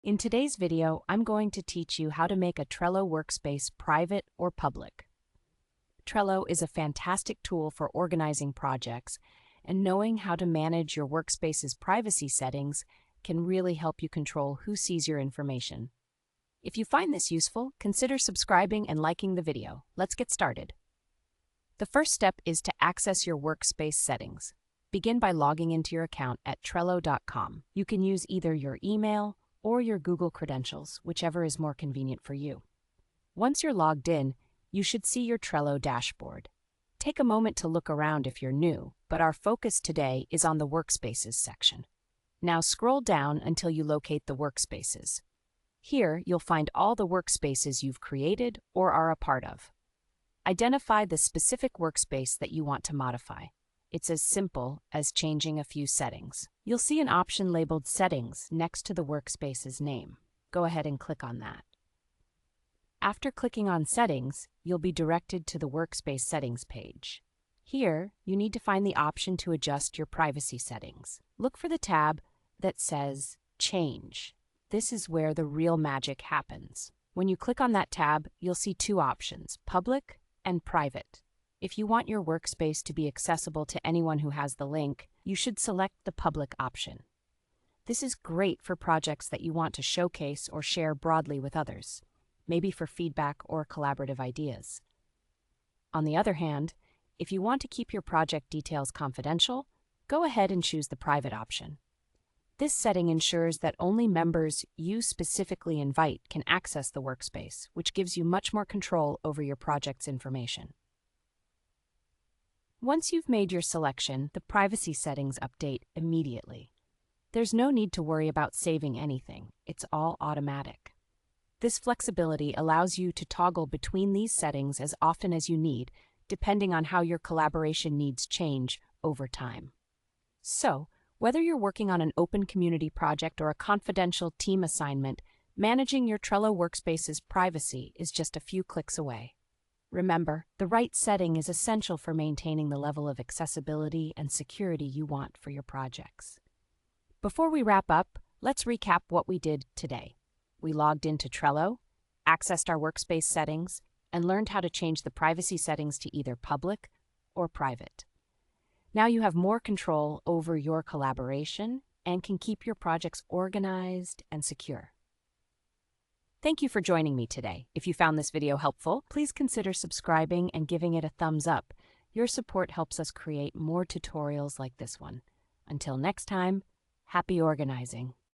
In today's video, I'm going to teach you how to make a Trello workspace private or public. Trello is a fantastic tool for organizing projects, and knowing how to manage your workspace's privacy settings can really help you control who sees your information. If you find this useful, consider subscribing and liking the video. Let's get started. The first step is to access your workspace settings. Begin by logging into your account at Trello.com. You can use either your email or your Google credentials, whichever is more convenient for you. Once you're logged in, you should see your Trello dashboard. Take a moment to look around if you're new, but our focus today is on the Workspaces section. Now scroll down until you locate the Workspaces. Here, you'll find all the workspaces you've created or are a part of. Identify the specific workspace that you want to modify. It's as simple as changing a few settings. You'll see an option labeled Settings next to the workspace's name. Go ahead and click on that. After clicking on Settings, you'll be directed to the Workspace Settings page. Here, you need to find the option to adjust your privacy settings. Look for the tab that says Change. This is where the real magic happens. When you click on that tab, you'll see two options, Public and Private. If you want your workspace to be accessible to anyone who has the link, you should select the Public option. This is great for projects that you want to showcase or share broadly with others, maybe for feedback or collaborative ideas. On the other hand, if you want to keep your project details confidential, go ahead and choose the Private option. This setting ensures that only members you specifically invite can access the workspace, which gives you much more control over your project's information. Once you've made your selection, the privacy settings update immediately. There's no need to worry about saving anything. It's all automatic. This flexibility allows you to toggle between these settings as often as you need, depending on how your collaboration needs change over time. So, whether you're working on an open community project or a confidential team assignment, managing your Trello workspace's privacy is just a few clicks away. Remember, the right setting is essential for maintaining the level of accessibility and security you want for your projects. Before we wrap up, let's recap what we did today. We logged into Trello, accessed our workspace settings, and learned how to change the privacy settings to either public or private. Now you have more control over your collaboration and can keep your projects organized and secure. Thank you for joining me today. If you found this video helpful, please consider subscribing and giving it a thumbs up. Your support helps us create more tutorials like this one. Until next time, happy organizing.